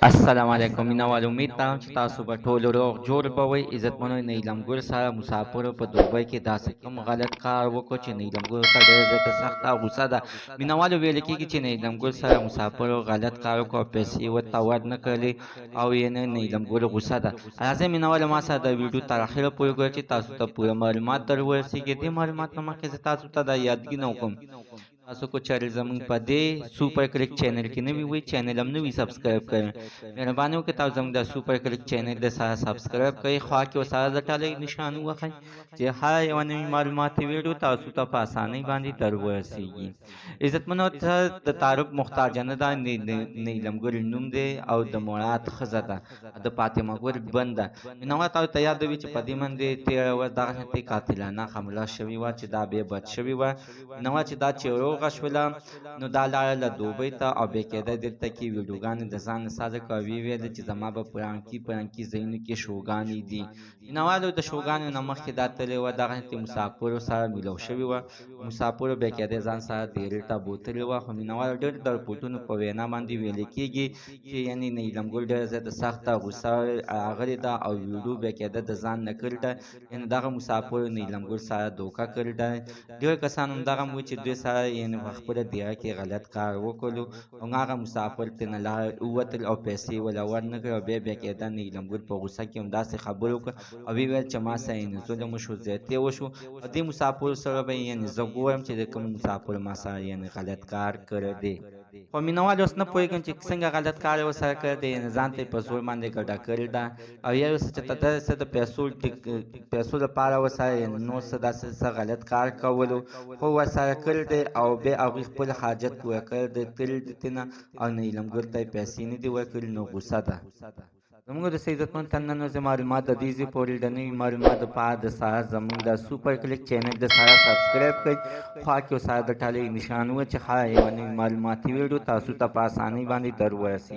السلام علیکم مینوال امید کوم چې تاسو به ټول روغ جوړ به وئ. عزتمنو نیلم ګل سره مسافرو په دوبۍ کې داسې کوم غلط کار وکړو چې نیلم ګل ته ډېر زیاته سخته غوسه ده. مینوالو ویل کېږي چې نیلم ګل سره مسافرو غلط کار وکړو او پیسې ورته ورنه کړلې او یې نیلم ګل غوسه ده. راځئ مینوالو ما سره د ویډیو تر اخره پورې وګورئ چې تاسو ته پوره معلومات در ورسېږي. دې معلومات نه مخکې زه تاسو ته دا یادګي وکړم تاسو کو چینل زمونږ په دې سوپر کلیک چینل کې نوي وي چینل هم نوي سبسکرایب کړئ. مهرباني وکړئ تاسو زموږ د سوپر کلیک چینل د سره سبسکرایب کړئ. خوا کې ورسره د ټالۍ نشان ووهئ چې هر یوه نوي معلوماتي ویډیو تاسو ته په اسانۍ باندې در ورسېږي. عزتمنو ته د تعارف محتاجه نه ده. نیلم ګل نوم دی او د مراد ښځه ده د فاطمه ګل بند ده. مینوال تاسو ته یاد وي چې په دې باندې تېره ورځ دغسې قاتلانه حمله شوې وه چې دا بې بد شوې وه. مینوال چې دا چې روغه شوله نو دا لاړه له دوبۍ ته او بیا کېده دلته کې ویډیوګانې د ځان نه سازه کړه او ویې ویل چې زما به پرانکي ځایونو کې شوګانې دي. مینوالو د شوګانو نه مخکې دا تللې وه دغسې مسافرو سره میلو شوې وه. مسافرو بیا کېدی ځان سره دیرې ته بوتلې وه. خو مینوالو ډېر د رپوټونو په وینا باندې ویل کېږي چې یعنې نیلم ګل ډېره زیاته سخته غوسه راغلې ده او ویډیو بیا کېده د ځان نه کړې ده. یعنې دغه مسافرو نیلم ګل سره دوکه کړې ده. ډېر کسان همدغه هم وایي چې دوی سره یعنې په خپله دیره کې غلط کار وکړلو او هغه مسافر ترېنه لاړ ووتل او پیسې ورله ورنه کړې او بیا کېده نیلم ګل په غوسه کې همداسې خبرې وکړه او ویې ویل چې ما سره یعنې ظلم وشو زیاتې وشو او دې مسافرو سره به یعنې زه ګورم چې د کوم مسافر ما سره یعنې غلط کار کړی دی. خو مینوال اوس نه پوهېږم چې څنګه غلط کار یې ورسره کړی دی. یعنې ځان ته یې په زور باندې ګډه کړې ده او یا یو څه چې داسې د پیسو لپاره ورسره یعنې نور څه داسې څه غلط کار کولو خو ورسره کړی دی او بیا هغوی خپل حاجت پوره کړی دی تللي دي تېنه او نیلم ګل ته یې پیسې نه دي ورکړي نو غوسه ده. زموږ د عزتمن تننو زه معلومات د دې ځای پورې د نوي معلومات دپاره د سره زموږ د سوپر کلیک چینل د سره سبسکرایب کړئ. خوا کې ورسره د ټالۍ نشان ووهئ چې هر یوه نوي معلوماتي ویډیو تاسو ته په اسانۍ باندې در ورسېږي.